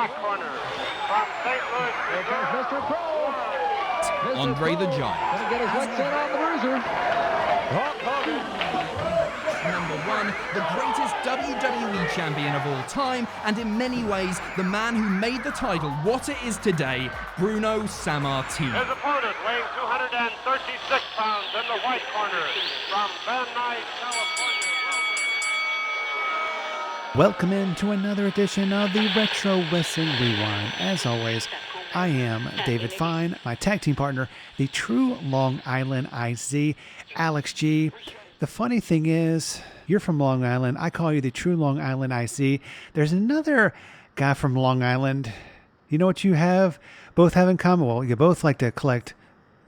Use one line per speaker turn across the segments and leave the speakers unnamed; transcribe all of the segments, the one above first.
black corner. From St. Louis,
Here comes Mr. Pro. Mr.
Andre the
Pro
Giant.
gonna get his licks in on the bruiser. Hulk Hogan.
Number 1, the greatest WWE champion of all time, and in many ways, the man who made the title what it is today, Bruno Sammartino.
His opponent weighing 236 pounds in the white corner. From Van Nuys, California.
Welcome into another edition of the Retro Wrestling Rewind. As always, I am David Fine, my tag team partner, the true Long Island IZ, Alex G. The funny thing is, you're from Long Island. I call you the true Long Island IZ. There's another guy from Long Island. You know what you both have in common? Well, you both like to collect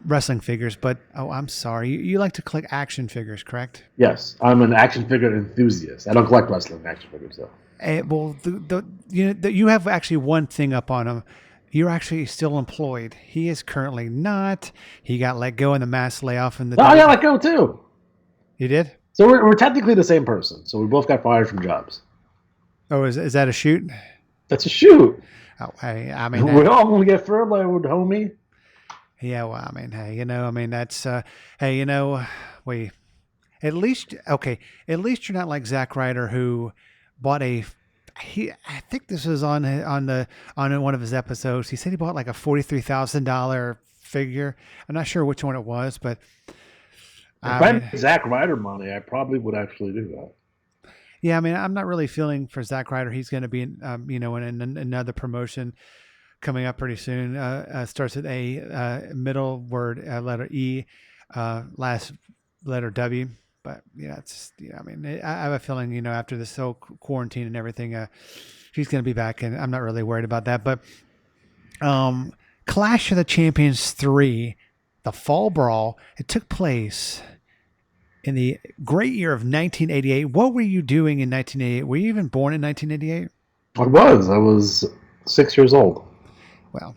wrestling figures, but, oh, I'm sorry. You like to collect action figures, correct?
Yes, I'm an action figure enthusiast. I don't collect wrestling action figures, though.
Well, you have actually one thing up on him. You're actually still employed. He is currently not. He got let go in the mass layoff.
I got let go, too.
You did?
So we're technically the same person. So we both got fired from jobs.
Oh, is that a shoot?
That's a shoot.
Oh, hey, I mean,
we're all going to get furloughed, homie.
Yeah, well, I mean, hey, that's, we, at least you're not like Zack Ryder, who bought I think this was on one of his episodes. He said he bought like a $43,000 figure. I'm not sure which one it was, but
if I had Zack Ryder money, I probably would actually do that.
Yeah, I mean, I'm not really feeling for Zack Ryder. He's going to be, in another promotion coming up pretty soon. Starts with a middle word, letter E, last letter W. But I have a feeling, after this whole quarantine and everything, he's going to be back, and I'm not really worried about that. But Clash of the Champions 3, the Fall Brawl, it took place in the great year of 1988. What were you doing in 1988? Were you even born in 1988?
I was 6 years old.
Well,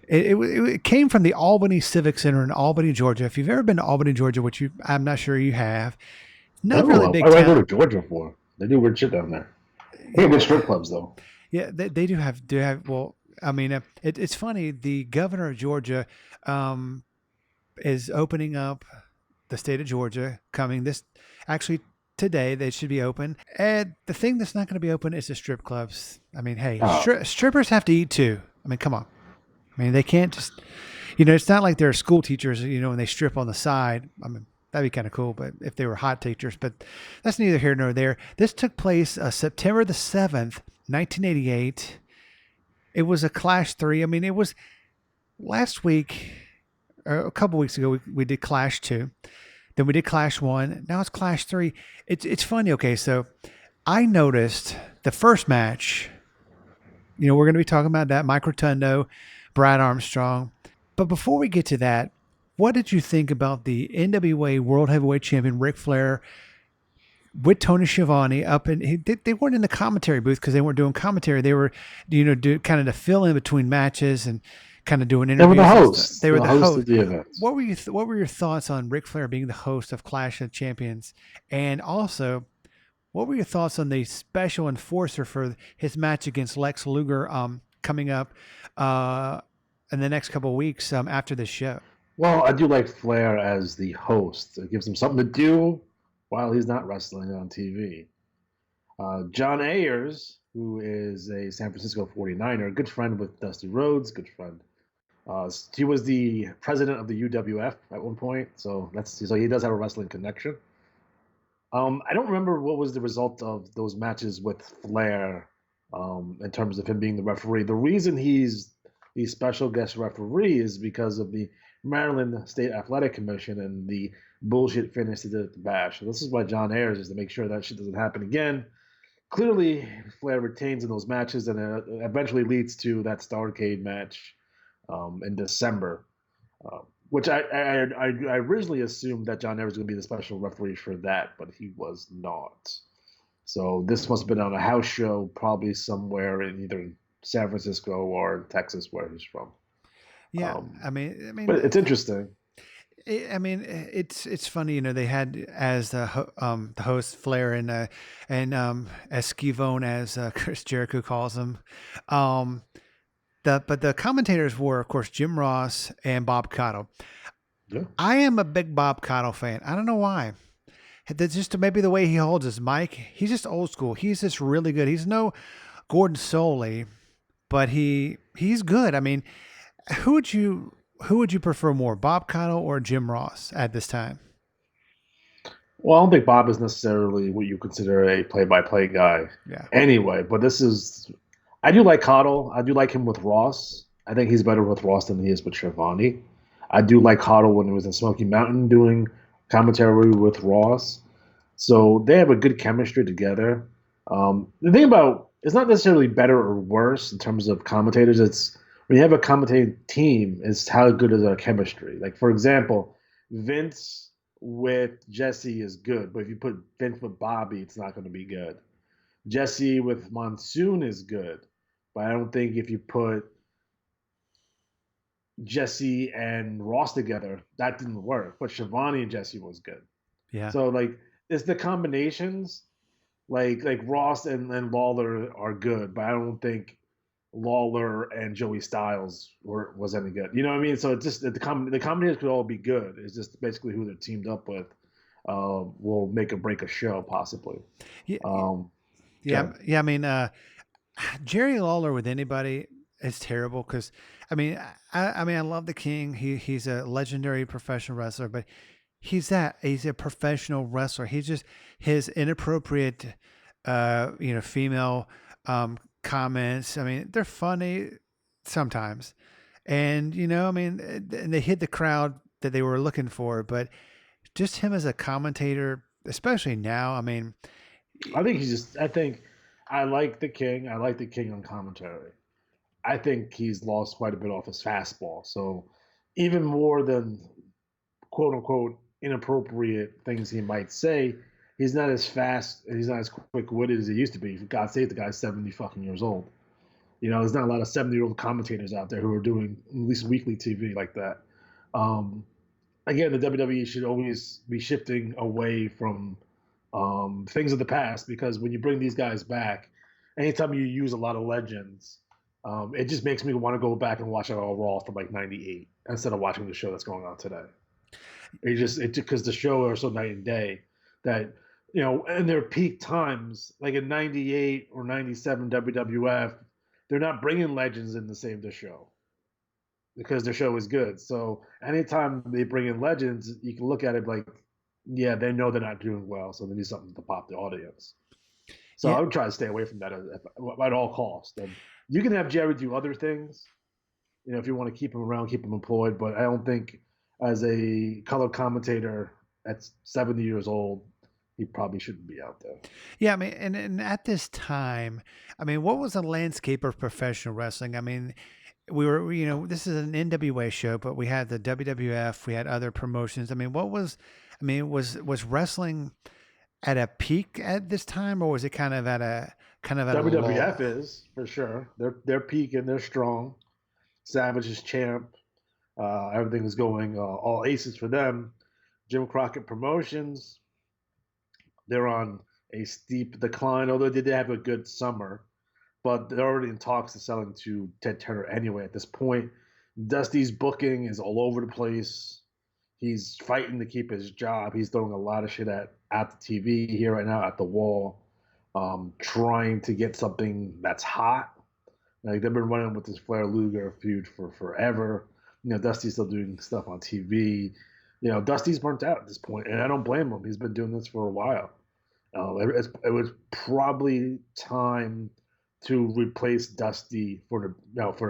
it came from the Albany Civic Center in Albany, Georgia. If you've ever been to Albany, Georgia, which I'm not sure you have, not really big town.
I go to Georgia for. They do weird shit down there. They have good strip clubs, though.
Yeah, they do have. Well, I mean, it's funny. The governor of Georgia is opening up the state of Georgia. Today they should be open. And the thing that's not going to be open is the strip clubs. I mean, hey, strippers have to eat too. I mean, come on. I mean, they can't just, it's not like they're school teachers, and they strip on the side. I mean, that'd be kind of cool, but if they were hot teachers, but that's neither here nor there. This took place September the 7th, 1988. It was a Clash 3. I mean, it was last week, or a couple weeks ago, we did Clash 2. Then we did Clash 1. Now it's Clash 3. It's funny. Okay, so I noticed the first match, we're going to be talking about that, Mike Rotundo, Brad Armstrong. But before we get to that, what did you think about the NWA World Heavyweight Champion Ric Flair with Tony Schiavone up in? They weren't in the commentary booth because they weren't doing commentary. They were, kind of to fill in between matches and kind of doing interviews.
They were the hosts.
They were the host
of the event.
What were your thoughts on Ric Flair being the host of Clash of Champions, and also, what were your thoughts on the special enforcer for his match against Lex Luger coming up in the next couple of weeks after this show?
Well, I do like Flair as the host. It gives him something to do while he's not wrestling on TV. John Ayers, who is a San Francisco 49er, a good friend with Dusty Rhodes, good friend. He was the president of the UWF at one point, so he does have a wrestling connection. I don't remember what was the result of those matches with Flair in terms of him being the referee. The reason he's the special guest referee is because of the Maryland State Athletic Commission and the bullshit finish they did at the Bash. So this is why John Ayers is to make sure that shit doesn't happen again. Clearly, Flair retains in those matches, and it eventually leads to that Starrcade match in December, which I originally assumed that John Ayers was going to be the special referee for that, but he was not. So this must have been on a house show, probably somewhere in either San Francisco or Texas, where he's from.
Yeah, I mean,
but it's interesting.
I mean, it's funny, they had as the host Flair and Esquivone as Chris Jericho calls him. Um, but the commentators were, of course, Jim Ross and Bob Caudle.
Yeah.
I am a big Bob Caudle fan. I don't know why. That's just maybe the way he holds his mic. He's just old school. He's just really good. He's no Gordon Soley, but he's good. I mean, who would you who would you prefer more, Bob Caudle or Jim Ross at this time?
Well, I don't think Bob is necessarily what you consider a play-by-play guy
Yeah.
anyway, but I do like Cottle. I do like him with Ross. I think he's better with Ross than he is with Schiavone. I do like Cottle when he was in Smoky Mountain doing commentary with Ross. So they have a good chemistry together. The thing about it's not necessarily better or worse in terms of commentators. It's when you have a commentating team, it's how good is our chemistry. Like for example, Vince with Jesse is good, but if you put Vince with Bobby, it's not going to be good. Jesse with Monsoon is good, but I don't think if you put Jesse and Ross together, that didn't work. But Shivani and Jesse was good.
Yeah.
So like it's the combinations like Ross and Lawler are good, but I don't think Lawler and Joey Styles was any good. You know what I mean? So it's just the combinations could all be good. It's just basically who they're teamed up with will make or break a show possibly.
Yeah.
Um,
Yeah. Yeah. I mean, Jerry Lawler with anybody is terrible because, I love the King. He's a legendary professional wrestler, but he's a professional wrestler. He's just his inappropriate, female comments. I mean, they're funny sometimes, and and they hit the crowd that they were looking for. But just him as a commentator, especially now, I mean,
I think I think I like the King. I like the King on commentary. I think he's lost quite a bit off his fastball. So even more than quote unquote inappropriate things he might say, he's not as fast and he's not as quick witted as he used to be. For God's sake, the guy's 70 fucking years old. There's not a lot of 70-year-old commentators out there who are doing at least weekly TV like that. Um, Again, the WWE should always be shifting away from things of the past because when you bring these guys back, anytime you use a lot of legends, it just makes me want to go back and watch it all Raw from like '98 instead of watching the show that's going on today. It because the show are so night and day that in their peak times, like in '98 or '97 WWF, they're not bringing legends in to save the show because their show is good. So anytime they bring in legends, you can look at it like, yeah, they know they're not doing well, so they need something to pop the audience. So
yeah,
I would try to stay away from that at all costs. And you can have Jerry do other things, if you want to keep him around, keep him employed. But I don't think as a color commentator at 70 years old, he probably shouldn't be out there.
yeah. I mean, and at this time, I mean, what was the landscape of professional wrestling? I mean, we were, this is an NWA show, but we had the WWF, we had other promotions. I mean, was wrestling at a peak at this time, or was it kind of at a lull?
WWF is for sure. They're peaking. They're strong. Savage is champ. Everything is going all aces for them. Jim Crockett Promotions, they're on a steep decline, although they did have a good summer, but they're already in talks of selling to Ted Turner anyway at this point. Dusty's booking is all over the place. He's fighting to keep his job. He's throwing a lot of shit at the TV here right now, at the wall, trying to get something that's hot. Like they've been running with this Flair Luger feud for forever. Dusty's still doing stuff on TV. Dusty's burnt out at this point, and I don't blame him. He's been doing this for a while. It was probably time to replace Dusty for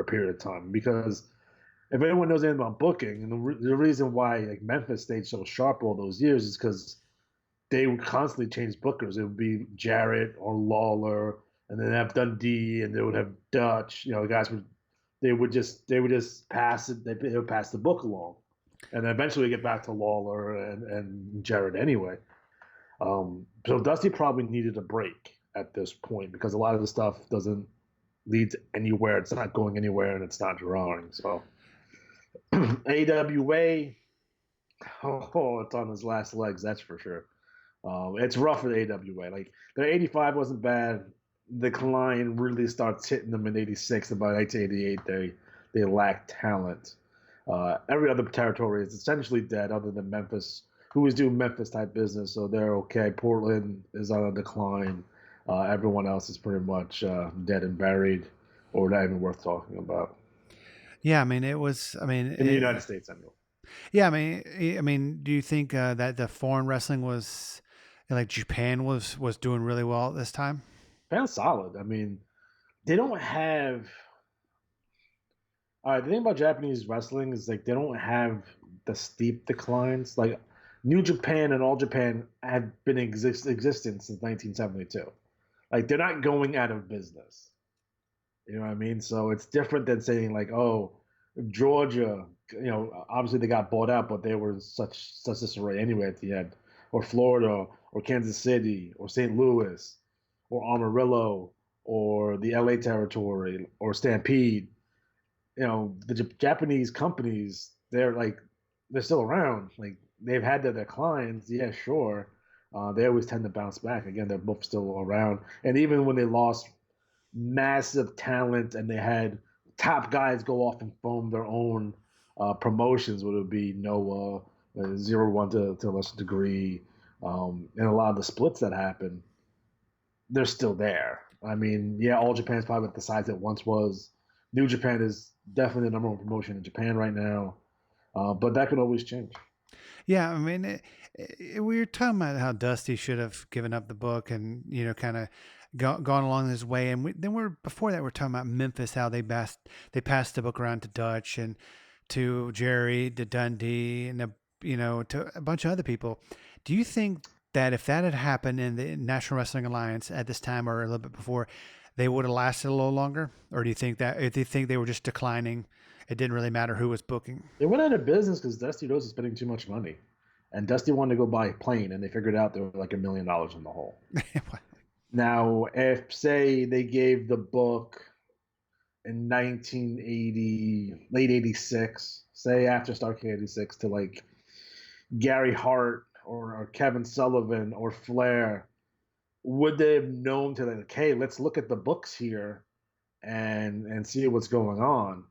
a period of time because if anyone knows anything about booking, and the reason why like Memphis stayed so sharp all those years is because they would constantly change bookers. It would be Jarrett or Lawler, and then have Dundee, and they would have Dutch. The guys would just pass it. They would pass the book along, and then eventually get back to Lawler and Jarrett anyway. So Dusty probably needed a break at this point because a lot of the stuff doesn't lead to anywhere. It's not going anywhere, and it's not drawing. So AWA, Oh, it's on his last legs, that's for sure. It's rough for AWA. Like their 85 wasn't bad. The decline really starts hitting them in 86. And by 1988, they lack talent. Every other territory is essentially dead, other than Memphis, who was doing Memphis type business, so they're okay. Portland is on a decline. Everyone else is pretty much dead and buried, or not even worth talking about
Yeah, I mean, it was. I mean,
in the United States, anyway.
yeah, I mean, do you think that the foreign wrestling was like Japan was doing really well at this time?
Japan's solid. I mean, they don't have. The thing about Japanese wrestling is like they don't have the steep declines. Like New Japan and All Japan have been existence since 1972. Like they're not going out of business. You know what I mean? So it's different than saying like, oh, Georgia. Obviously they got bought out, but they were such disarray anyway at the end. Or Florida, or Kansas City, or St. Louis, or Amarillo, or the LA territory, or Stampede. The Japanese companies, they're still around. Like they've had their declines, yeah, sure. They always tend to bounce back. Again, they're both still around. And even when they lost massive talent and they had top guys go off and form their own promotions, whether it be Noah, 0-1 to a lesser degree, and a lot of the splits that happen, they're still there. I mean, yeah, All Japan's probably at the size it once was. New Japan is definitely the number one promotion in Japan right now, but that could always change.
Yeah, I mean, we were talking about how Dusty should have given up the book and kind of gone along his way, and then before that we're talking about Memphis, how they passed the book around to Dutch and to Jerry, to Dundee, and to a bunch of other people. Do you think that if that had happened in the National Wrestling Alliance at this time or a little bit before, they would have lasted a little longer? Or do you think they were just declining? It didn't really matter who was booking.
They went out of business because Dusty Rhodes was spending too much money, and Dusty wanted to go buy a plane, and they figured out they were like $1 million in the hole. Now, if say they gave the book in 1980, late 86, say after Starrcade 86, to like Gary Hart or Kevin Sullivan or Flair, would they have known to like, hey, let's look at the books here and see what's going on?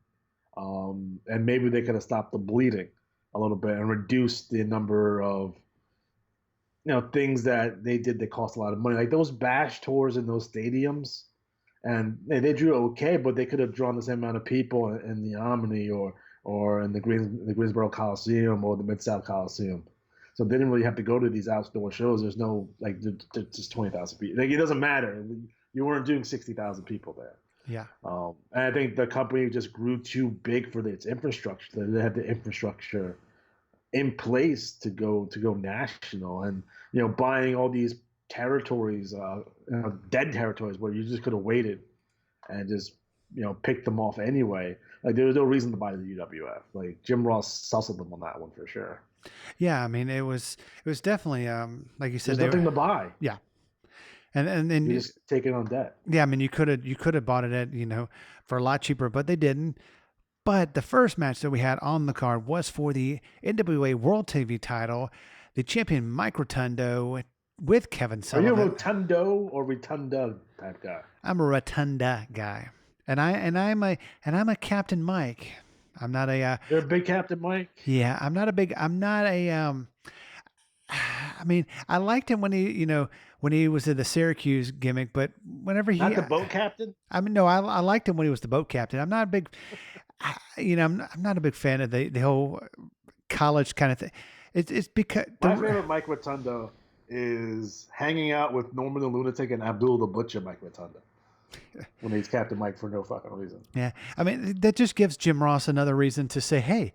And maybe they could have stopped the bleeding a little bit and reduced the number of things that they did that cost a lot of money, like those bash tours in those stadiums. And they drew okay, but they could have drawn the same amount of people in the Omni or in the Greensboro Coliseum or the Mid-South Coliseum. So they didn't really have to go to these outdoor shows. There's no just 20,000 people. Like, it doesn't matter. You weren't doing 60,000 people there.
Yeah.
And I think the company just grew too big for its infrastructure. They had the infrastructure in place to go national, and buying all these territories, dead territories where you just could have waited and just picked them off anyway. Like there was no reason to buy the UWF. Like Jim Ross sussled them on that one for sure.
Yeah, I mean it was definitely like you said,
there's nothing to buy.
Yeah. And then
you just take it on debt.
Yeah, I mean you could have bought it at for a lot cheaper, but they didn't. But the first match that we had on the card was for the NWA World TV title. The champion Mike Rotundo with Kevin Sullivan.
Are you a Rotundo or Rotunda type guy?
I'm a Rotunda guy, and I'm a Captain Mike. I'm not a.
You're a big Captain Mike.
Yeah, I'm not a. I mean, I liked him when he was in the Syracuse gimmick, but whenever
not the boat captain.
I mean, no, I liked him when he was the boat captain. I'm not a big. I'm not a big fan of the whole college kind of thing. It's because
my favorite Mike Rotundo is hanging out with Norman the Lunatic and Abdul the Butcher. Mike Rotundo when he's Captain Mike for no fucking reason.
Yeah, I mean that just gives Jim Ross another reason to say, hey,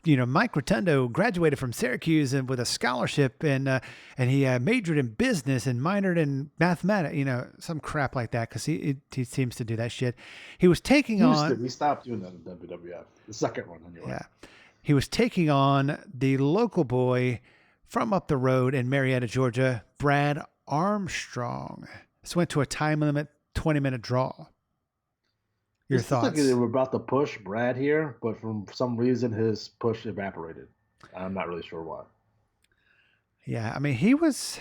Mike Rotundo graduated from Syracuse and with a scholarship, and he majored in business and minored in mathematics, some crap like that, because he seems to do that shit. He was taking on.
We stopped doing that in WWF. The second one, anyway.
Yeah, he was taking on the local boy from up the road in Marietta, Georgia, Brad Armstrong. This went to a time limit 20-minute draw. Your thoughts?
Like they were about to push Brad here, but for some reason his push evaporated. I'm not really sure why.
Yeah, I mean, he's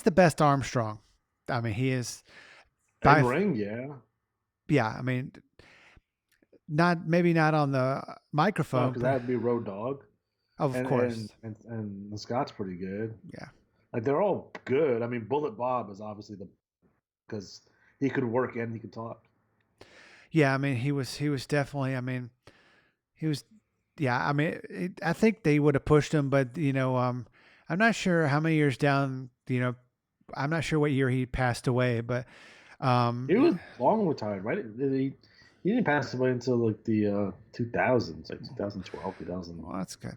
the best Armstrong. I mean, he is
In
by
ring, yeah.
yeah. I mean, maybe not on the
No,
microphone,
because
but
that would be Road Dogg,
of course,
and Scott's pretty good.
yeah,
Like they're all good. I mean, Bullet Bob is obviously the because he could work and he could talk.
yeah. I mean, he was definitely. I mean, he was. Yeah, I mean, I think they would have pushed him, but I'm not sure how many years down. I'm not sure what year he passed away, but
He was long retired, right? He didn't pass away until like the 2000s, like 2012,
well, that's good.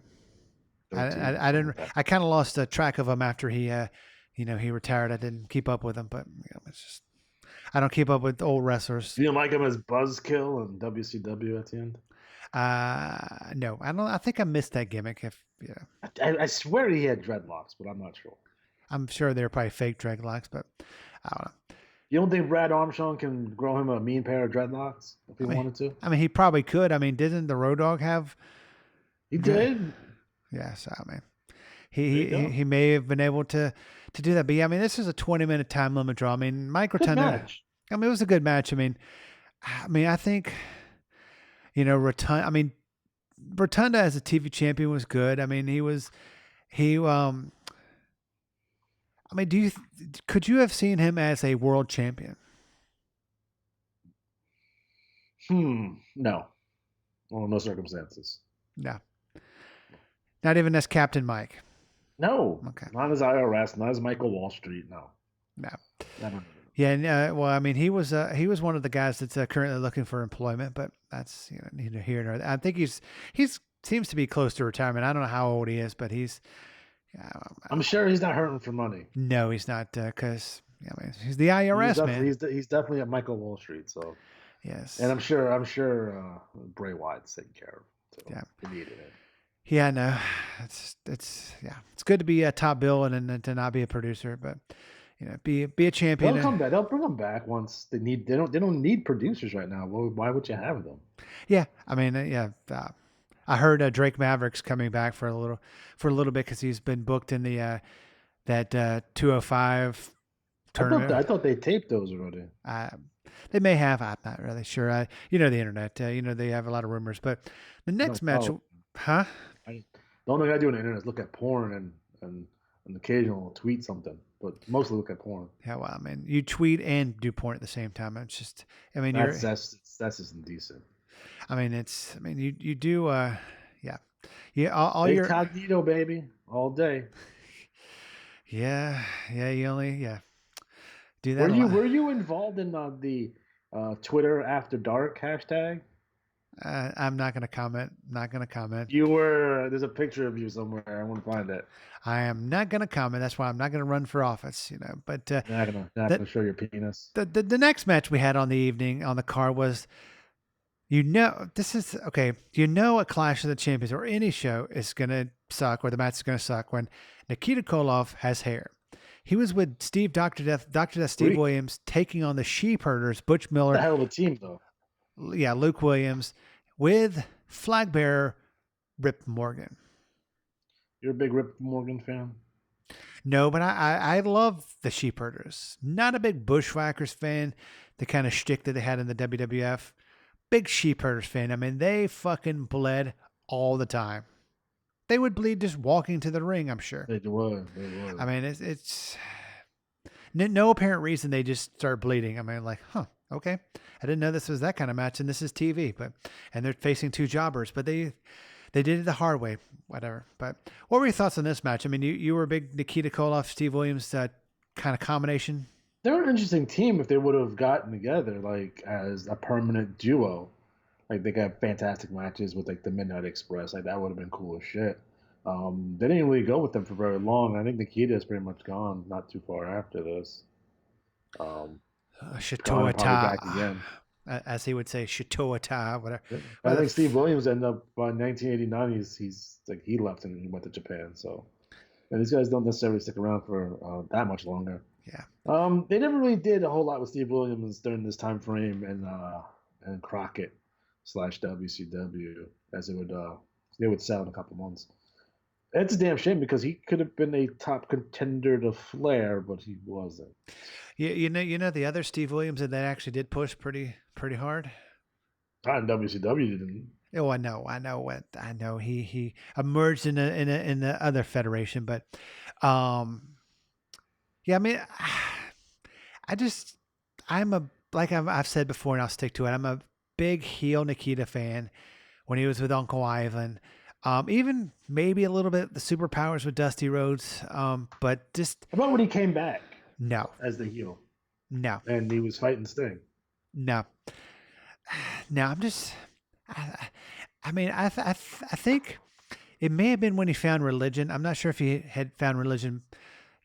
2013,
I
something
didn't.
like that.
I kind of lost track of him after he retired. I didn't keep up with him, but it's just I don't keep up with old wrestlers.
You didn't like him as Buzzkill in WCW at the end?
No, I don't. I think I missed that gimmick. If
I swear he had dreadlocks, but I'm not sure.
I'm sure they're probably fake dreadlocks, but I don't know.
You don't think Brad Armstrong can grow him a mean pair of dreadlocks if he wanted to?
I mean, he probably could. I mean, didn't the Road Dogg have?
He did.
Yes, I mean,
There you go.
he may have been able to do that. But yeah, I mean, this is a 20-minute time limit draw. I mean, Mike
Good
Rotunda.
match.
I mean, it was a good match. I think Rotunda. I mean, Rotunda as a TV champion was good. I mean, he. I mean, could you have seen him as a world champion?
No. Well, no circumstances.
No, not even as Captain Mike.
No.
Okay.
Not as IRS, not as Michael Wall Street. No.
No.
Never.
Yeah, and, well, I mean, he was one of the guys that's currently looking for employment, but that's neither here nor there. I think he's seems to be close to retirement. I don't know how old he is, but he's.
I'm sure he's not hurting for money.
No, he's not, because I mean, he's the IRS man.
He's definitely at Michael Wall Street. So
Yes,
and I'm sure Bray Wyatt's taken care of. So
Yeah.
he needed it.
yeah, no, it's good to be a top bill and to not be a producer, but be a champion.
They'll come back. They'll bring them back once they need. They don't need producers right now. Why would you have them?
Yeah, I mean, I heard Drake Maverick's coming back for a little bit because he's been booked in the that 205 tournament.
I thought they taped those already.
They may have. I'm not really sure. The internet. They have a lot of rumors. But the next match, huh?
The only thing I do on the internet is look at porn and an occasional tweet something, but mostly look at porn.
Yeah, well, I mean, you tweet and do porn at the same time. It's just, I mean,
that's just indecent.
I mean, you do, all your
incognito, baby, all day.
Yeah, you only do that.
Were you involved in the Twitter After Dark hashtag?
I'm not going to comment. Not going to comment.
You were. There's a picture of you somewhere. I want to find it.
I am not going to comment. That's why I'm not going to run for office. But
not gonna show your penis.
The next match we had on the evening on the card was, this is okay. A Clash of the Champions or any show is going to suck, or the match is going to suck when Nikita Koloff has hair. He was with Dr. Death Steve Williams, taking on the Sheep Herders, Butch Miller.
The hell of a team, though.
Yeah, Luke Williams with flag bearer Rip Morgan.
You're a big Rip Morgan fan?
No, but I love the Sheep Herders. Not a big Bushwhackers fan, the kind of shtick that they had in the WWF. Big Sheep Herders fan. I mean, they fucking bled all the time. They would bleed just walking to the ring, I'm sure.
They would.
I mean, it's no apparent reason they just start bleeding. I mean, like, okay. I didn't know this was that kind of match, and this is TV, and they're facing two jobbers, but they did it the hard way, whatever. But what were your thoughts on this match? I mean, you were a big Nikita Koloff, Steve Williams kind of combination.
They're an interesting team if they would have gotten together like as a permanent duo. Like they got fantastic matches with like the Midnight Express. Like that would have been cool as shit. They didn't really go with them for very long. I think Nikita is pretty much gone not too far after this.
Shatoata, as he would say, Shatoata, whatever.
I think Steve Williams ended up by 1989. He's like he left and he went to Japan. So, and these guys don't necessarily stick around for that much longer.
Yeah.
They never really did a whole lot with Steve Williams during this time frame and Crockett / WCW as they would sell in a couple months. It's a damn shame because he could have been a top contender to Flair, but he wasn't.
You know the other Steve Williams that actually did push pretty hard.
Not in WCW, didn't.
Oh, I know. He emerged in the other federation, but, yeah. I mean, I just I'm a like I've said before, and I'll stick to it. I'm a big heel Nikita fan. When he was with Uncle Ivan, even maybe a little bit the superpowers with Dusty Rhodes, but just
How about when he came back
no,
as the heel
no,
and he was fighting Sting?
no, no. I'm just. I mean, I think it may have been when he found religion. I'm not sure if he had found religion,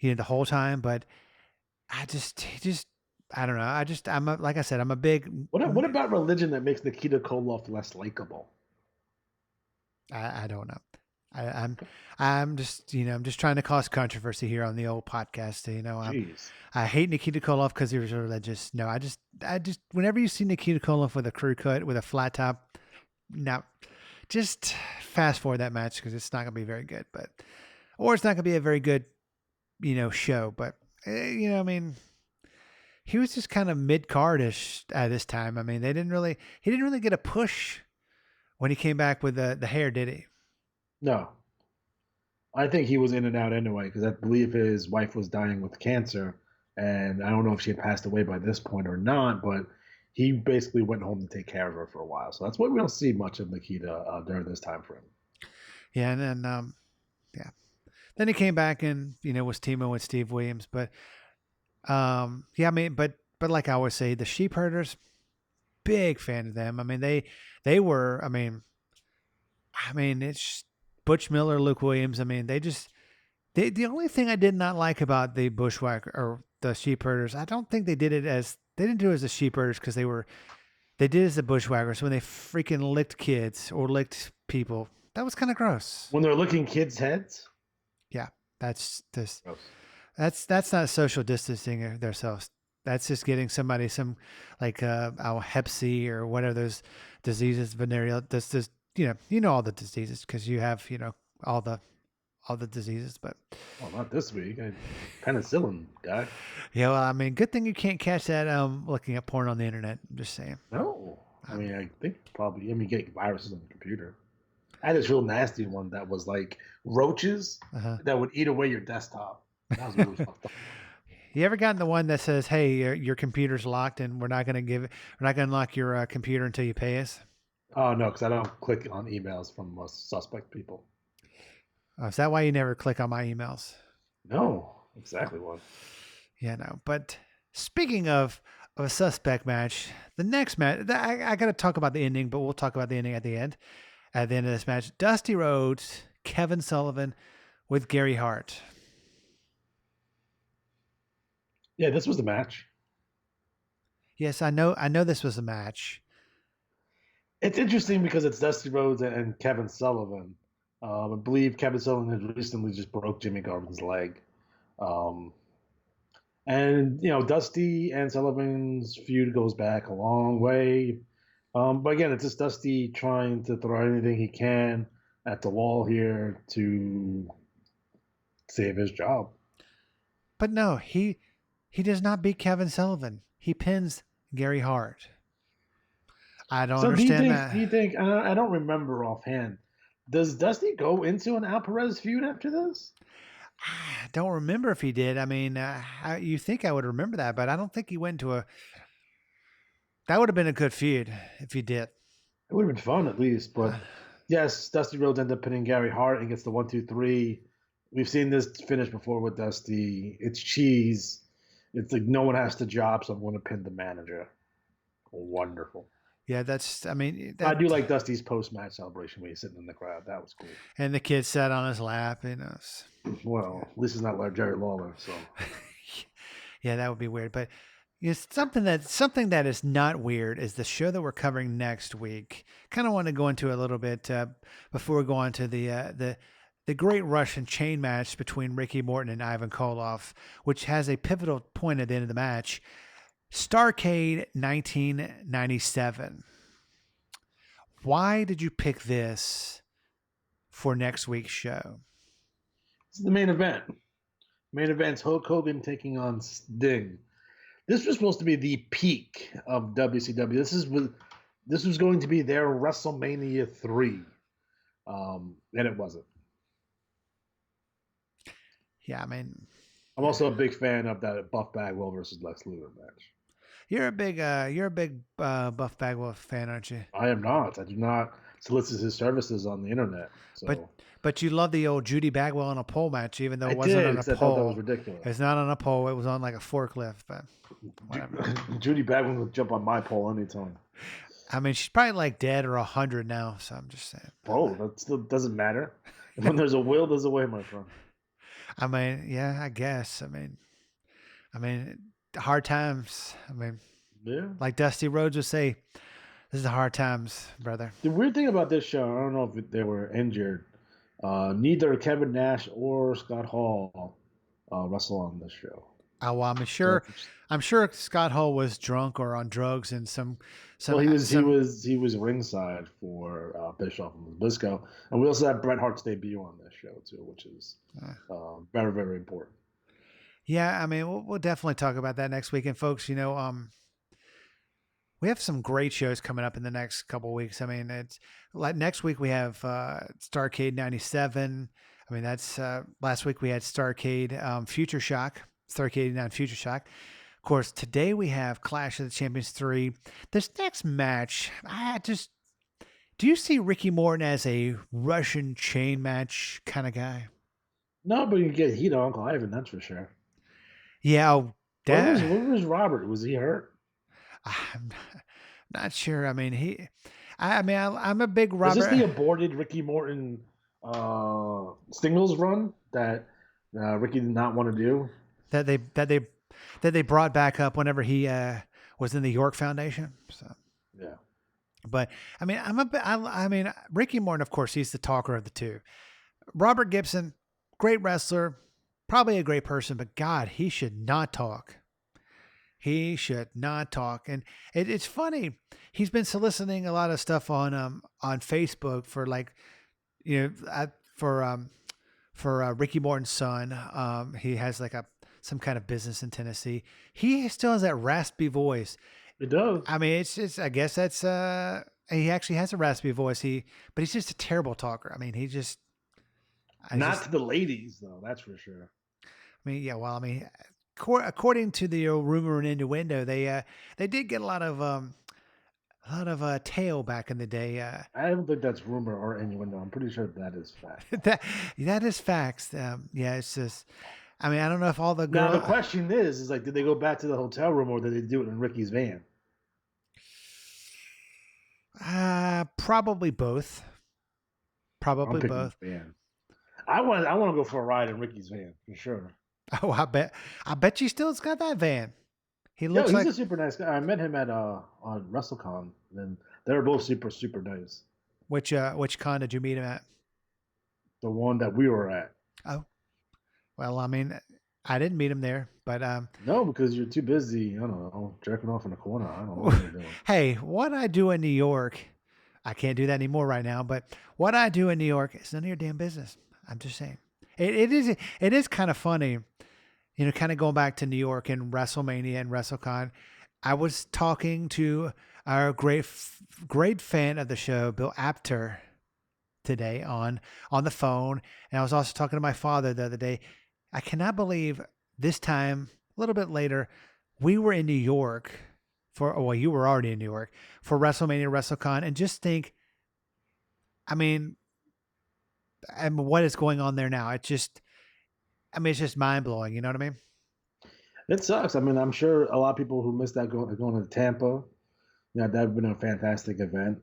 the whole time, but I don't know. Like I said, I'm a big.
What about religion that makes Nikita Koloff less likable?
I don't know. I'm just I'm just trying to cause controversy here on the old podcast.
Jeez.
I hate Nikita Koloff because he was religious. No, I just whenever you see Nikita Koloff with a crew cut with a flat top, no, just fast forward that match because it's not gonna be very good. Or it's not gonna be a very good show. But I mean, he was just kind of mid cardish at this time. I mean, he didn't really get a push when he came back with the hair, did he?
No. I think he was in and out anyway because I believe his wife was dying with cancer, and I don't know if she had passed away by this point or not, but he basically went home to take care of her for a while. So that's why we don't see much of Nikita during this time frame.
Yeah, and then yeah, then he came back and was teaming with Steve Williams, but yeah, I mean, but like I always say, the Sheep Herders, big fan of them. I mean, they were. I mean, it's Butch Miller, Luke Williams. I mean, the only thing I did not like about the Bushwhacker or the Sheep Herders, I don't think they didn't do it as the Sheep Herders because they did it as the Bushwhackers when they freaking licked kids or licked people. That was kind of gross.
When they're licking kids' heads?
Yeah, that's this.
Gross.
That's not social distancing themselves. That's just getting somebody some like Hep C or whatever those diseases, venereal. This all the diseases because you have all the diseases. But
Well, not this week. Penicillin guy.
yeah, well, I mean, good thing you can't catch that looking at porn on the internet. I'm just saying.
No. I mean, I think probably. I mean, getting viruses on the computer. I had this real nasty one that was like roaches that would eat away your desktop. That was really fucked up.
You ever gotten the one that says, "Hey, your computer's locked, and we're not going to lock your computer until you pay us"?
Oh no, because I don't click on emails from suspect people.
Oh, is that why you never click on my emails?
No, exactly what.
Yeah, no. But speaking of a suspect match, the next match, I got to talk about the ending, but we'll talk about the ending at the end. At the end of this match, Dusty Rhodes, Kevin Sullivan with Gary Hart.
Yeah, this was the match.
Yes, I know this was a match.
It's interesting because it's Dusty Rhodes and Kevin Sullivan. I believe Kevin Sullivan has recently just broke Jimmy Garvin's leg. And, Dusty and Sullivan's feud goes back a long way. But again, it's just Dusty trying to throw anything he can at the wall here to save his job.
But no, he does not beat Kevin Sullivan. He pins Gary Hart. I don't understand that.
Do you think, I don't remember offhand, does Dusty go into an Al Perez feud after this?
I don't remember if he did. I mean, you think I would remember that, but I don't think he went into that would have been a good feud if he did.
It would have been fun at least, but yes, Dusty Rhodes ended up pinning Gary Hart and gets the 1-2-3. We've seen this finish before with Dusty. It's cheese. It's like no one has the job, so I'm going to pin the manager. Wonderful.
Yeah,
I do like Dusty's post-match celebration when he's sitting in the crowd. That was cool.
And the kid sat on his lap,
Well, at least it's not like Jerry Lawler, so.
Yeah, that would be weird. But something that is not weird is the show that we're covering next week. Kind of want to go into a little bit before we go on to the Great Russian chain match between Ricky Morton and Ivan Koloff, which has a pivotal point at the end of the match. Starrcade 1997. Why did you pick this for next week's show?
It's the main event. Main event's Hulk Hogan taking on Sting. This was supposed to be the peak of WCW. This was going to be their WrestleMania 3, and it wasn't.
Yeah, I mean,
I'm also a big fan of that Buff Bagwell versus Lex Luger match.
you're a big Buff Bagwell fan, aren't you?
I am not. I do not solicit his services on the internet. So
But you love the old Judy Bagwell on a pole match, even though
I
it wasn't
did,
on a
'cause I
pole.
thought that was ridiculous.
It's not on a pole. It was on like a forklift. But whatever.
Judy Bagwell would jump on my pole anytime.
I mean, she's probably like dead or 100 now. So I'm just saying.
Oh, that still doesn't matter. When there's a will, there's a way, my friend.
I mean, yeah, I guess. I mean, hard times. I mean,
Yeah.
like Dusty Rhodes would say, "This is the hard times, brother."
The weird thing about this show, I don't know if they were injured. Neither Kevin Nash or Scott Hall wrestle on this show.
Oh, well, I'm sure Scott Hall was drunk or on drugs and some.
Well, he was ringside for Bischoff and Bisco, and we also had Bret Hart's debut on this show too, which is very, very important.
Yeah, I mean, we'll definitely talk about that next week. And folks, we have some great shows coming up in the next couple of weeks. I mean, it's like next week we have Starrcade 97. I mean, that's last week we had Starrcade Future Shock, Starrcade 89 Future Shock. Of course, today we have Clash of the Champions 3. This next match, do you see Ricky Morton as a Russian chain match kind of guy?
No, but you get heat on Uncle Ivan, that's for sure.
Yeah,
where was Robert? Was he hurt?
I'm not sure. I mean, I'm a big Robert.
Is this the aborted Ricky Morton singles run that Ricky did not want to do?
That they brought back up whenever he was in the York Foundation. So
yeah.
But I mean, Ricky Morton, of course, he's the talker of the two. Robert Gibson, great wrestler, probably a great person, but God, he should not talk. He should not talk. And it's funny. He's been soliciting a lot of stuff on Facebook for for Ricky Morton's son. He has like some kind of business in Tennessee. He still has that raspy voice.
It does.
I mean, it's I guess that's he actually has a raspy voice. But he's just a terrible talker. I mean, not
to the ladies though, that's for sure.
I mean, yeah, well, I mean, according to the rumor and innuendo, they did get a lot of tail back in the day.
I don't think that's rumor or innuendo. I'm pretty sure that is fact.
that is facts. Yeah, it's just. I mean, I don't know if all the girls.
Now the question is like, did they go back to the hotel room or did they do it in Ricky's van?
Probably both. Probably both.
Van. I want to go for a ride in Ricky's van for sure.
Oh, I bet you still got that van. He's
a super nice guy. I met him at on WrestleCon, and they were both super, super nice.
Which con did you meet him at?
The one that we were at.
Oh, well, I mean, I didn't meet him there, but
no, because you're too busy. I don't know, jerking off in the corner. I don't know what you're doing.
Hey, what I do in New York, I can't do that anymore right now. But what I do in New York is none of your damn business. I'm just saying. It is kind of funny, kind of going back to New York and WrestleMania and WrestleCon. I was talking to our great fan of the show, Bill Apter, today on the phone, and I was also talking to my father the other day. I cannot believe this time, a little bit later, we were in New York you were already in New York for WrestleMania, WrestleCon, and just think, I mean, what is going on there now? It's just mind blowing. You know what I mean?
It sucks. I mean, I'm sure a lot of people who missed that going to Tampa, that would have been a fantastic event.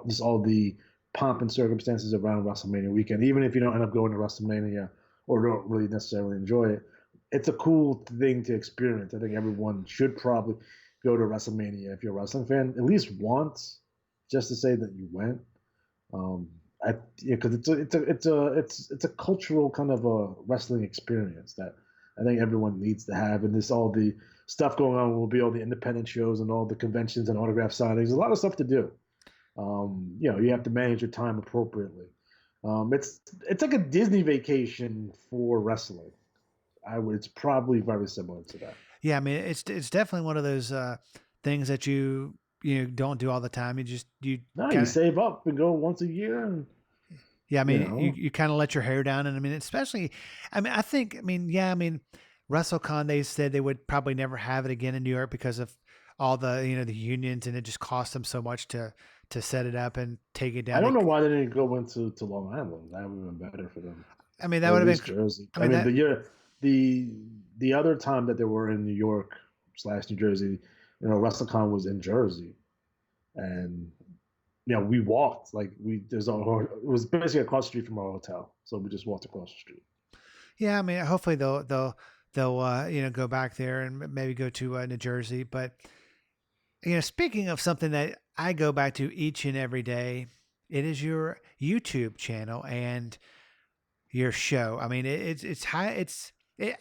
Just all the pomp and circumstances around WrestleMania weekend. Even if you don't end up going to WrestleMania or don't really necessarily enjoy it, it's a cool thing to experience. I think everyone should probably go to WrestleMania if you're a wrestling fan at least once, just to say that you went. Because it's a cultural kind of a wrestling experience that I think everyone needs to have. And all the stuff going on will be all the independent shows and all the conventions and autograph signings. A lot of stuff to do. You have to manage your time appropriately. It's like a Disney vacation for wrestling. It's probably very similar to that.
Yeah, I mean, it's definitely one of those things that you don't do all the time. You
No, you
kind of
save up and go once a year, and
yeah. I
you
mean,
know.
you kind of let your hair down, and I mean, especially, I mean, yeah, I mean, WrestleCon they said they would probably never have it again in New York because of all the the unions, and it just cost them so much to set it up and take it
I
down.
don't know why they didn't go into to Long Island. That would have been better for them,
I mean, that
or
would
at
have
least
been.
Jersey.
I
I
mean
mean,
that.
the other time that they were in New York / New Jersey, WrestleCon was in Jersey, and we walked like it was basically across the street from our hotel, so we just walked across the street.
Yeah, I mean, hopefully they'll go back there and maybe go to New Jersey. But speaking of something that I go back to each and every day, it is your YouTube channel and your show. I mean, it's high.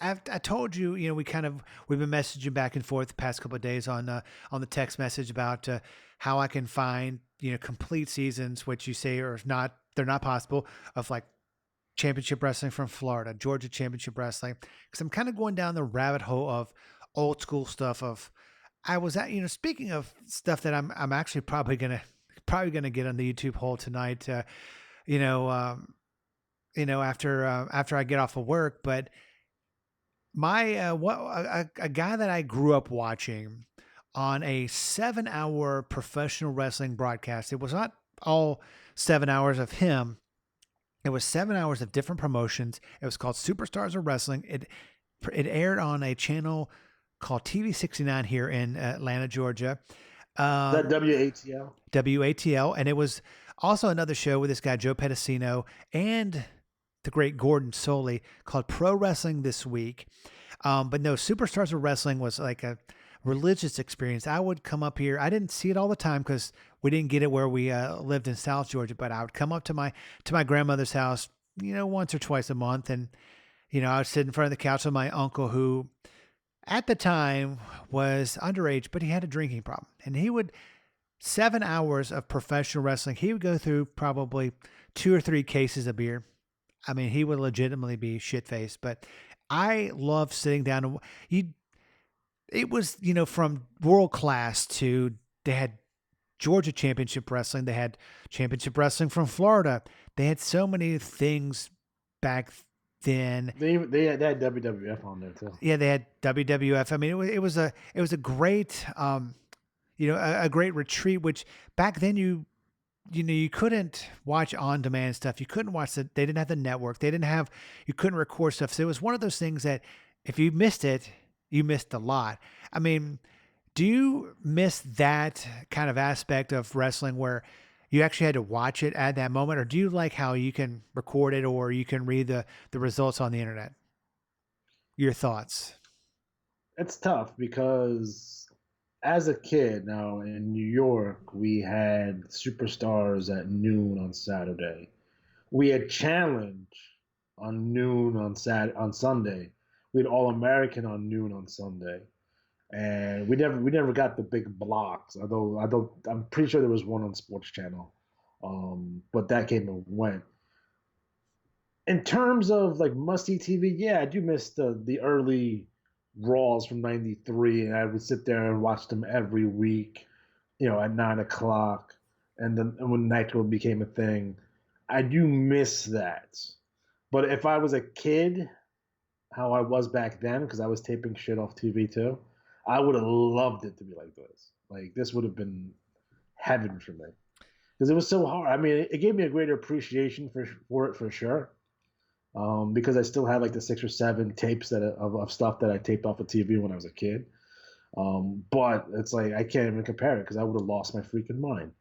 I told you, we've been messaging back and forth the past couple of days on the text message about how I can find complete seasons, which you say are not they're not possible, of like Championship Wrestling from Florida, Georgia Championship Wrestling, because I'm kind of going down the rabbit hole of old school stuff. Of I was at speaking of stuff that I'm actually probably gonna get on the YouTube hole tonight. You know, um, after I get off of work, but my what a guy that I grew up watching on a 7 hour professional wrestling broadcast. It was not all 7 hours of him. It was 7 hours of different promotions. It was called Superstars of Wrestling. It aired on a channel called TV 69 here in Atlanta, Georgia.
Is that WATL?
WATL, and it was also another show with this guy Joe Pedicino and the great Gordon Soley called Pro Wrestling This Week. But no, Superstars of Wrestling was like a religious experience. I would come up here. I didn't see it all the time because we didn't get it where we lived in South Georgia. But I would come up to my grandmother's house, once or twice a month, and I would sit in front of the couch with my uncle, who at the time was underage, but he had a drinking problem, and he would 7 hours of professional wrestling. He would go through probably 2 or 3 cases of beer. I mean, he would legitimately be shit faced, but I love sitting down and it was, from world class to they had Georgia Championship Wrestling. They had Championship Wrestling from Florida. They had so many things back then.
They had WWF on there too.
Yeah, they had WWF. I mean, it was a great, a great retreat, which back then you couldn't watch on demand stuff. You couldn't watch they didn't have the network. You couldn't record stuff. So it was one of those things that if you missed it, you missed a lot. I mean, do you miss that kind of aspect of wrestling where you actually had to watch it at that moment? Or do you like how you can record it or you can read the results on the internet? Your thoughts?
It's tough because as a kid now in New York, we had Superstars at noon on Saturday. We had Challenge on noon on Sunday. We had All American on noon on Sunday, and we never got the big blocks. Although I'm pretty sure there was one on Sports Channel, but that came and went. In terms of like must-see TV, yeah, I do miss the early Raws from '93, and I would sit there and watch them every week, at 9 o'clock, and then when Nitro became a thing, I do miss that. But if I was a kid, how I was back then, because I was taping shit off TV too, I would have loved it to be like this. Like this would have been heaven for me, because it was so hard. I mean, it gave me a greater appreciation for it for sure. Because I still have like the 6 or 7 tapes of stuff that I taped off of TV when I was a kid. But it's like I can't even compare it because I would have lost my freaking mind.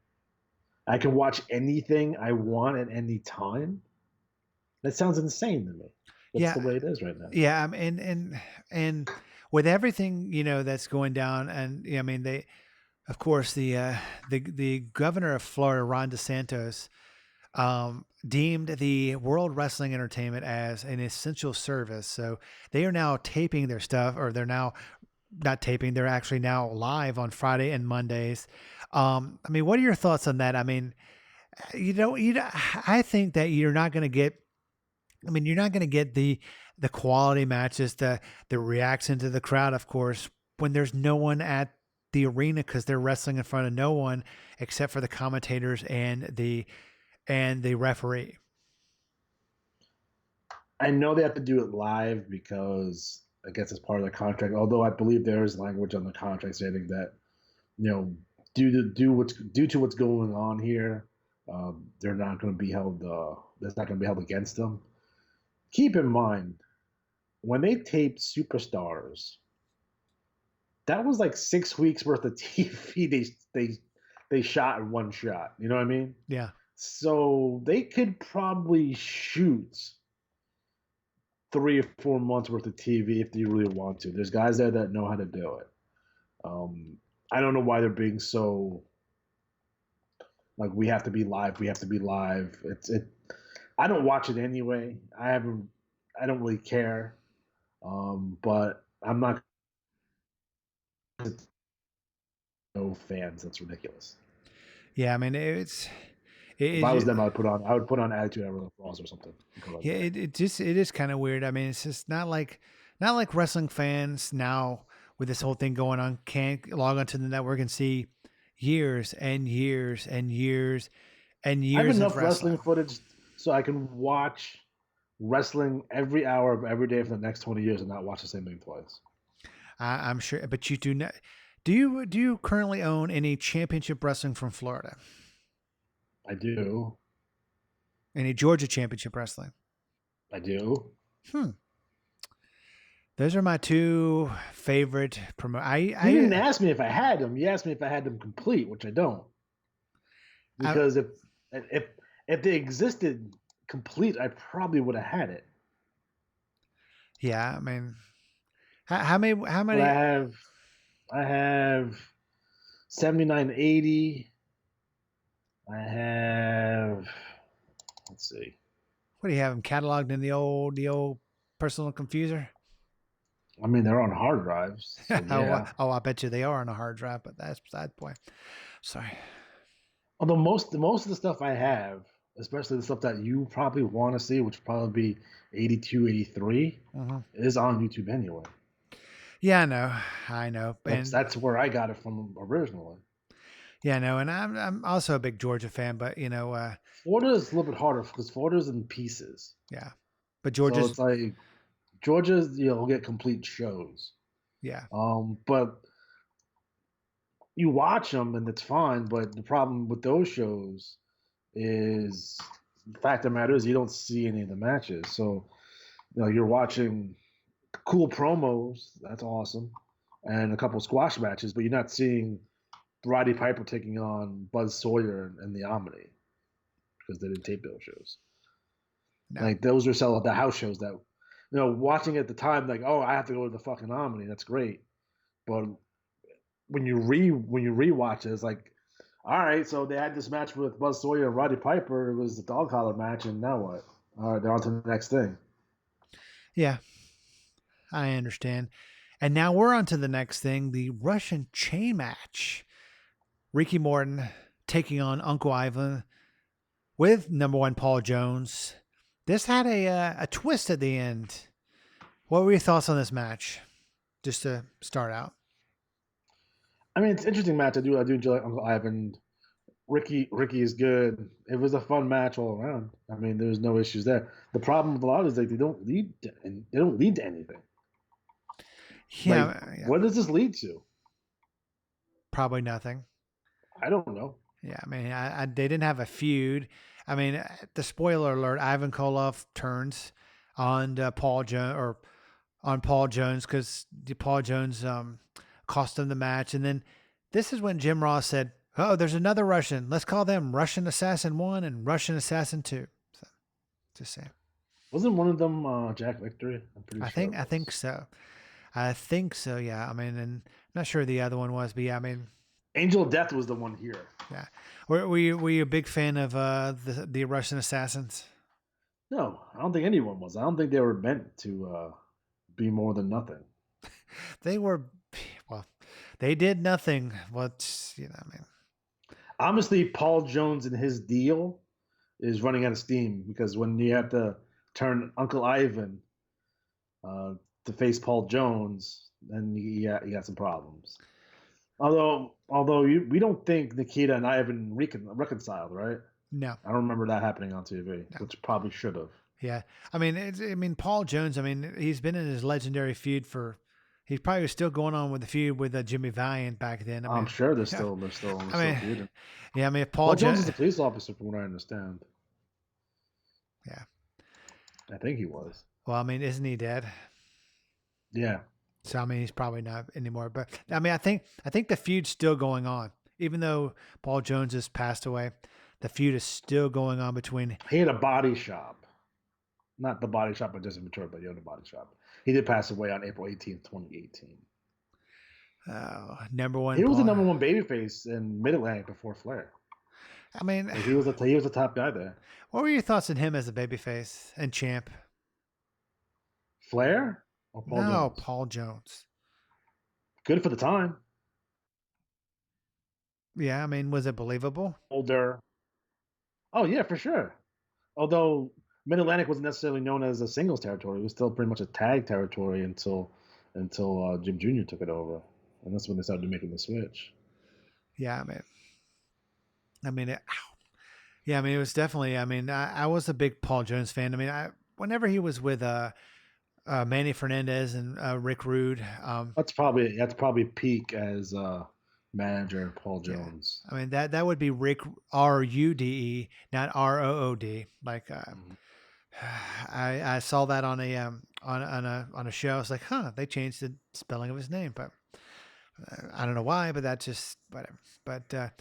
I can watch anything I want at any time. That sounds insane to me. That's the way it is right now.
Yeah, and with everything that's going down, and I mean they, of course the governor of Florida, Ron DeSantis, deemed the World Wrestling Entertainment as an essential service. So they are now taping their stuff, or they're now not taping. They're actually now live on Friday and Mondays. I mean, what are your thoughts on that? I mean, I think that you're not going to get. I mean, you're not going to get the quality matches, the reaction to the crowd, of course, when there's no one at the arena because they're wrestling in front of no one except for the commentators and the referee.
I know they have to do it live because I guess it's part of the contract. Although I believe there is language on the contract stating that due to what's going on here, they're not going to be held. That's not going to be held against them. Keep in mind when they taped Superstars, that was like 6 weeks worth of TV. They shot in one shot. You know what I mean?
Yeah.
So they could probably shoot 3 or 4 months worth of TV if they really want to. There's guys there that know how to do it. I don't know why they're being so like we have to be live. We have to be live. I don't watch it anyway. I don't really care. But I'm not no fans. That's ridiculous.
Yeah. I mean,
If I was them, I would put on Attitude Era Falls or something.
yeah, it is kind of weird. I mean, it's just not like wrestling fans now with this whole thing going on can't log onto the network and see years and years and years and
I have
years
enough
of wrestling.
footage so I can watch wrestling every hour of every day for the next 20 years and not watch the same thing twice.
I'm sure, but you do not. Do you currently own any championship wrestling from Florida?
I do.
Any Georgia championship wrestling?
I do.
Those are my two favorite
You didn't ask me if I had them. You asked me if I had them complete, which I don't. Because if they existed complete, I probably would have had it.
Yeah, I mean, how many? How
But
many?
I have 7980. I have let's see.
What do you have them cataloged in the old personal confuser?
I mean, they're on hard drives. So yeah.
I bet you they are on a hard drive, but that's beside the point. Sorry.
Although most of the stuff I have, especially the stuff that you probably want to see, which would probably be 82, 83, is on YouTube anyway.
Yeah, I know, and
That's where I got it from originally.
yeah, no, and I'm also a big Georgia fan, but
Florida is a little bit harder because Florida's in pieces.
yeah, but
So
Georgia's
it's like Georgia's you'll get complete shows.
yeah,
But you watch them and it's fine. But the problem with those shows is the fact of the matter is you don't see any of the matches. So you're watching cool promos. That's awesome, and a couple squash matches, but you're not seeing Roddy Piper taking on Buzz Sawyer and the Omni because they didn't tape those shows.
no.
Like those are the house shows that watching at the time, like, oh, I have to go to the fucking Omni. That's great, but when you rewatch it, it's like, all right, so they had this match with Buzz Sawyer and Roddy Piper. It was the dog collar match, and now what? All right, they're on to the next thing.
Yeah, I understand. And now we're on to the next thing, the Russian chain match. Ricky Morton taking on Uncle Ivan with number one Paul Jones. This had a twist at the end. What were your thoughts on this match? Just to start out.
I mean, it's an interesting match. I do enjoy Uncle Ivan. Ricky is good. It was a fun match all around. I mean, there's no issues there. The problem with a lot is like they don't lead to anything.
Yeah,
like, what does this lead to?
Probably nothing.
I don't know.
Yeah, I mean, they didn't have a feud. I mean, the spoiler alert: Ivan Koloff turns on Paul Jones because Paul Jones cost him the match, and then this is when Jim Ross said, "Oh, there's another Russian. Let's call them Russian Assassin 1 and Russian Assassin 2." So, just saying.
Wasn't one of them Jack Victory? I'm pretty sure.
I think so. I think so. Yeah. I mean, and I'm not sure the other one was, but yeah, I mean.
Angel of Death was the one here.
Yeah. Were you a big fan of the Russian Assassins?
No, I don't think anyone was. I don't think they were meant to be more than nothing.
They were, well, they did nothing. I mean,
Honestly, Paul Jones and his deal is running out of steam because when you have to turn Uncle Ivan uh, to face Paul Jones, then you got some problems. Although we don't think Nikita and Ivan reconciled, right?
No,
I don't remember that happening on TV,
no.
which probably should have.
Yeah, I mean, Paul Jones. I mean, he's been in his legendary feud for. He's probably still going on with the feud with Jimmy Valiant back then. I
I'm
mean,
sure
yeah,
they're
I
still
mean,
feuding.
yeah. I mean, if
Paul
Paul
Jones is
Jones.
a police officer, from what I understand.
Yeah.
I think he was.
Well, I mean, isn't he dead?
Yeah.
So I mean, he's probably not anymore. But I mean, I think the feud's still going on, even though Paul Jones has passed away. The feud is still going on between.
He had a body shop. Not the body shop I just matured, but he owned a body shop. He did pass away on April 18th, 2018.
Number one.
He was the
Paul.
number one babyface in Mid Atlantic before Flair.
I mean,
Like, he was the top guy there.
what were your thoughts on him as a babyface and champ?
Flair or Paul
No,
Jones?
Paul Jones.
Good for the time.
Yeah, I mean, was it believable?
Older. Oh yeah, for sure. Although Mid Atlantic wasn't necessarily known as a singles territory, it was still pretty much a tag territory until Jim Jr. took it over, and that's when they started making the switch.
Yeah, yeah, I mean, it was definitely. I mean, I was a big Paul Jones fan. I mean, whenever he was with Manny Fernandez and Rick Rude.
That's probably peak as manager Paul
Yeah.
Jones.
I mean that would be Rick Rude, not Rood. Like I saw that on a on a show. I was like, huh, they changed the spelling of his name, but I don't know why. But that's just whatever. But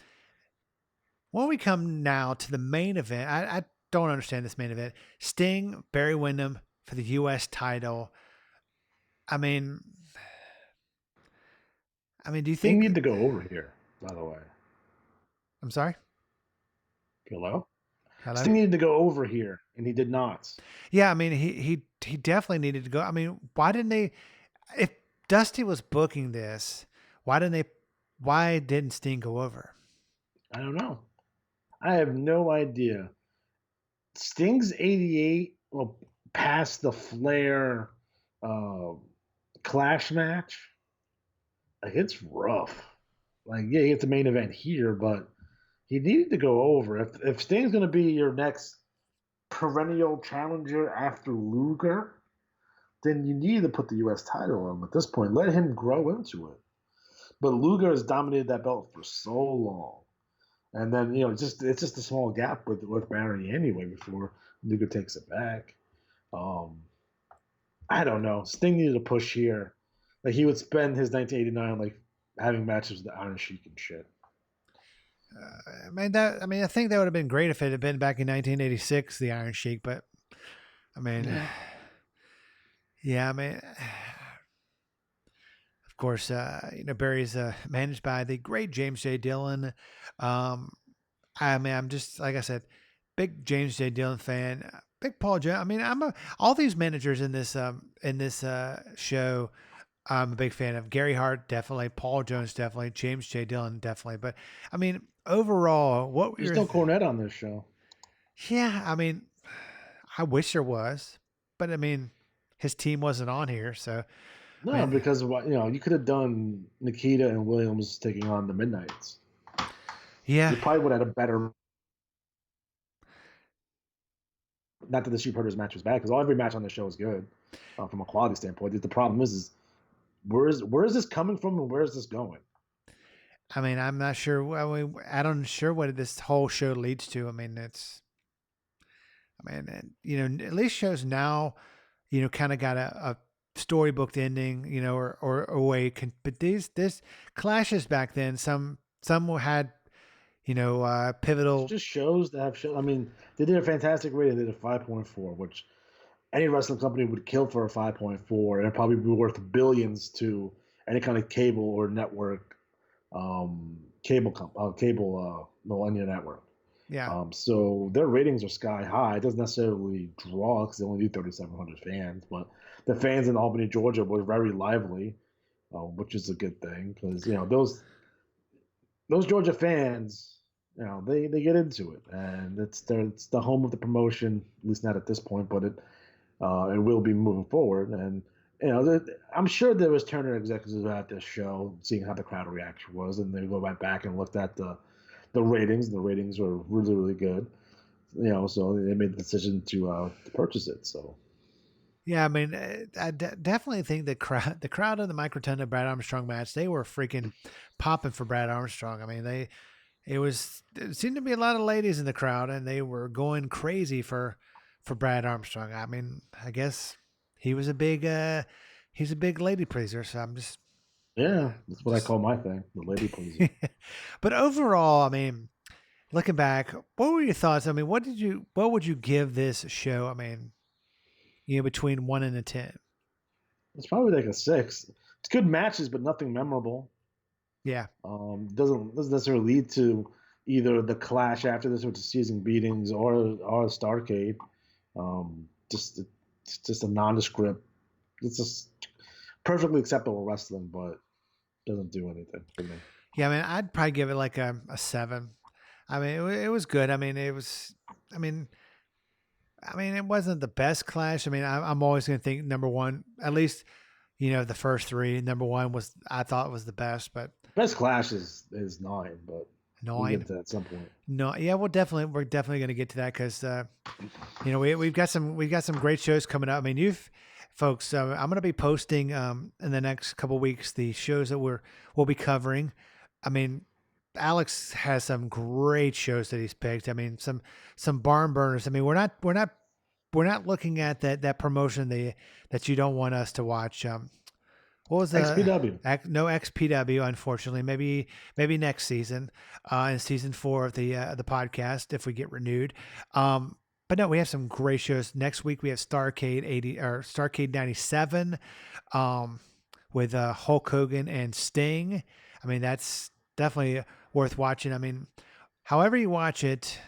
when we come now to the main event, I don't understand this main event. Sting, Barry Windham for the U.S. title. I mean, do you
They
think?
need to go over here, by the way.
I'm sorry.
Hello?
Hello.
Sting needed to go over here, and he did not.
Yeah, I mean, he definitely needed to go. I mean, why didn't they? If Dusty was booking this, why didn't they? Why didn't Sting go over?
I don't know. I have no idea. Sting's 88 will pass the Flair Clash match. Like, it's rough. Like, yeah, he hit the main event here, but he needed to go over. If Sting's going to be your next perennial challenger after Luger, then you need to put the U.S. title on him at this point. Let him grow into it. But Luger has dominated that belt for so long. And then, it's just a small gap with Barry anyway before Luger takes it back. I don't know. Sting needed a push here. Like, he would spend his 1989 like having matches with the Iron Sheik and shit.
I think that would have been great if it had been back in 1986, the Iron Sheik. But I mean, yeah, I mean, of course, Barry's managed by the great James J. Dillon. I mean, I'm just like I said, big James J. Dillon fan. Big Paul Jones. I mean, all these managers in this show. I'm a big fan of Gary Hart, definitely. Paul Jones, definitely. James J. Dillon, definitely. But I mean, overall, what
There's no Cornette on this show.
Yeah, I mean, I wish there was, but I mean, his team wasn't on here, so.
No,
I mean,
because you could have done Nikita and Williams taking on the Midnights.
yeah,
You probably would have had a better. Not that the Street Predators match was bad, because every match on the show is good from a quality standpoint. The problem is where is this coming from and where is this going?
I mean, I'm not sure. I don't sure what this whole show leads to. I mean, at least shows now, kind of got a storybooked ending, or a way. But this clashes back then. Some had, pivotal.
It just shows that have show. I mean, they did a fantastic rating. They did a 5.4, which any wrestling company would kill for a 5.4, and it'd probably be worth billions to any kind of cable or network, Millennium Network.
Yeah.
So their ratings are sky high. It doesn't necessarily draw because they only do 3,700 fans, but the fans in Albany, Georgia, were very lively, which is a good thing because those Georgia fans they get into it, and it's the home of the promotion, at least not at this point, but it will be moving forward. And I'm sure there was Turner executives at this show, seeing how the crowd reaction was, and they go right back and looked at the ratings. The ratings were really really good. So they made the decision to purchase it. So
Yeah, I mean, definitely think the crowd of the Mike Rotunda Brad Armstrong match, they were freaking popping for Brad Armstrong. I mean, it seemed to be a lot of ladies in the crowd, and they were going crazy for Brad Armstrong. I mean, I guess he was a big he's a big lady pleaser, so I'm just
yeah, that's what I call my thing, the lady pleaser.
but overall, I mean, looking back, what were your thoughts? I mean, what would you give this show? I mean, between 1 and a 10.
It's probably like a 6. It's good matches, but nothing memorable.
Yeah.
Doesn't necessarily lead to either the clash after this, which is season beatings, or Starrcade. It's just a nondescript. It's just perfectly acceptable wrestling, but doesn't do anything for me.
Yeah, I mean, I'd probably give it like a 7. I mean, it was good. I mean, it was. I mean, it wasn't the best clash. I mean, I'm always going to think number one, at least, the first 3. Number 1 I thought was the best, but
Best clash is 9, but we'll
9.
get to that at some point.
No, yeah, we're definitely going to get to that because we've got some great shows coming up. I mean, folks, I'm going to be posting in the next couple of weeks the shows that we'll be covering. I mean, Alex has some great shows that he's picked. I mean, some barn burners. I mean, we're not looking at that promotion that you don't want us to watch. What was the
XPW?
No XPW, unfortunately. Maybe next season, in season 4 of the podcast if we get renewed. But no, we have some great shows next week. We have Starrcade 80 or Starrcade 97, with Hulk Hogan and Sting. I mean, that's definitely worth watching. I mean, however you watch it,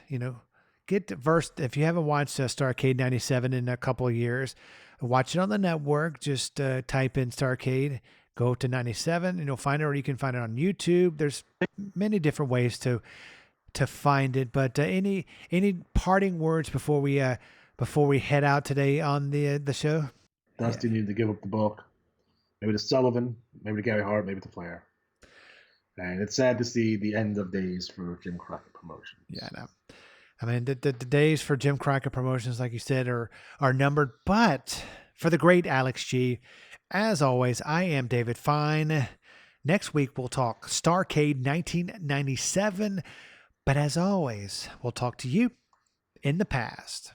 get versed. If you haven't watched Starrcade 97 in a couple of years, watch it on the network. Just type in Starrcade, go to 97, and you'll find it, or you can find it on YouTube. There's many different ways to find it. But any parting words before we head out today on the show?
Dusty needed to give up the book. Maybe to Sullivan, maybe to Gary Hart, maybe to Flair. And it's sad to see the end of days for Jim Crockett Promotions.
Yeah, I know. I mean, the days for Jim Crockett Promotions, like you said, are numbered. But for the great Alex G, as always, I am David Fine. Next week, we'll talk Starrcade 1997. But as always, we'll talk to you in the past.